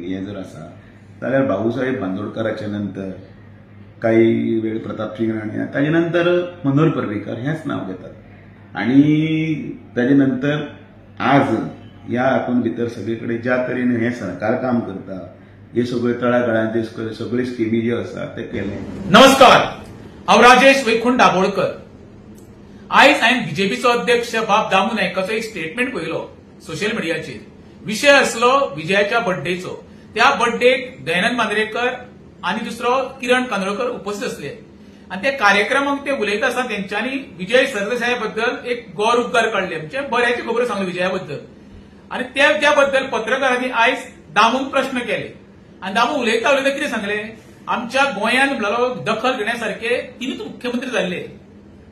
हे जर आसा जाल्यार भाऊसाहेब बांदोडकराचे नंतर काही वेळ प्रतापसिंग राणे ताजे नंतर मनोहर पर्रीकर हेच नाव घेतात आणि ताजे नंतर आज ह्या हातून भितर सगळे कडेन ज्या तरेन हे सरकार काम करता हे सगळे तळागाळांचे सगळे स्किमी जे आसा ते केले. नमस्कार, हांव राजेश वैकुंठ दाबोळकर. आयज हांवें बीजेपीचो अध्यक्ष बाब दामू नायकाचो एक स्टेटमेंट पळयलो सोशल मिडियाचेर. विशय आसलो विजयाच्या बर्थडेचो. त्या बर्थडेक दयानंद मांद्रेकर आनी दुसरो किरण कांदोळकर उपस्थित असले आणि त्या कार्यक्रमाक ते उलयता आसतना तेंच्यांनी विजय सरदेसाया बद्दल एक गौर उद्गार काढले, म्हणजे बऱ्याची खबर सांगली विजया बद्दल. आणि त्या बद्दल पत्रकारांनी आयज दामूक प्रश्न केले आणि दामू उलयता कितें सांगले, आमच्या गोंयांत म्हणलो दखल घेण्यासारखे तिनूच मुख्यमंत्री जाल्ले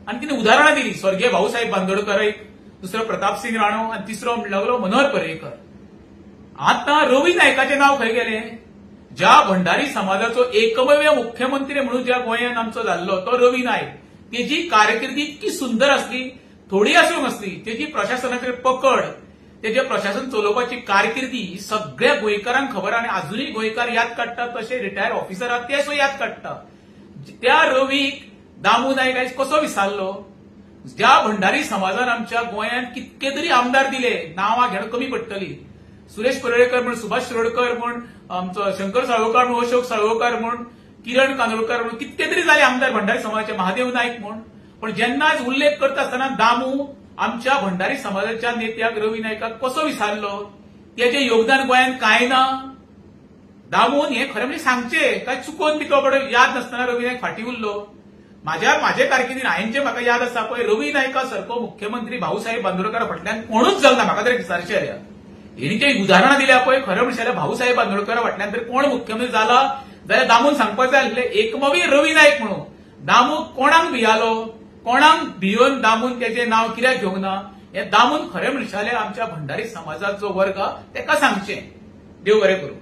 आणि तिने उदाहरणां दिली. स्वर्गीय भाऊसाहेब बांदोडकर एक, दुसरो प्रतापसिंग राणो आणि तिसरो म्हणलो मनोहर पर्रीकर. आता रवी नायकाचे नाव खंय गेले? ज्या भंडारी समाजाचो एकमेव मुख्यमंत्री म्हणून ज्या गोंयांत आमचो जाल्लो तो रवी नायक. तेजी कारकिर्दी इतकी सुंदर असली, थोडी आसूंक असली, तेजी प्रशासनाचेर पकड, तेजे प्रशासन चलोवपाची कारकिर्दी सगळ्या गोंयकारांक खबर आणि अजूनही गोंयकार याद काडटात. तसे रिटायर ऑफिसर आहात ते याद काडटात. त्या रवीक दामू नायक आयज कसो विसरलो? ज्या भंडारी समाजान आमच्या गोंयांत कितके तरी आमदार दिले, नावां घेणं कमी पडटली. सुरेश पर्येकर म्हण, सुभाष शिरोडकर म्हण, आमचो शंकर साळोवकर म्हण, अशोक साळोवकर म्हण, किरण कांदोळकर म्हण, कितके तरी जाले आमदार भंडारी समाजाचे, महादेव नायक म्हण. पण जेन्ना आज उल्लेख करता आसतना दामू आमच्या भंडारी समाजाच्या नेत्याक रवी नायकाक कसो विसरलो? त्याचे योगदान गोंयांत काय ना? दामून हे खरें म्हणजे सांगचे काय चुकोवन बी तो याद नासतना रवी नायक फाटी उरलो? माझे कारकिर्दीन हांवें जे म्हाका याद आसा पळय, रवी नायका सारको मुख्यमंत्री भाऊसाहेब बांदोडकरा फाटल्यान कोणूच जावना. म्हाका तरी विचारचें जाल्यार हेणी जे उदाहरणां दिल्या पळय, खरें म्हणल्यार भाऊसाहेब बांदोडकरा फाटल्यान तरी कोण मुख्यमंत्री जाला जाल्यार दामून सांगपाक जाय आसलें एकमेव रवी नायक म्हणून. दामू कोणाक भियालो, कोणाक भियोन दामून त्याचे नाव कित्याक घेवंक ना? हे दामून खरें म्हणशाले आमच्या भंडारी समाजाचो वर्ग तेका सांगचें. देव बरें करूं.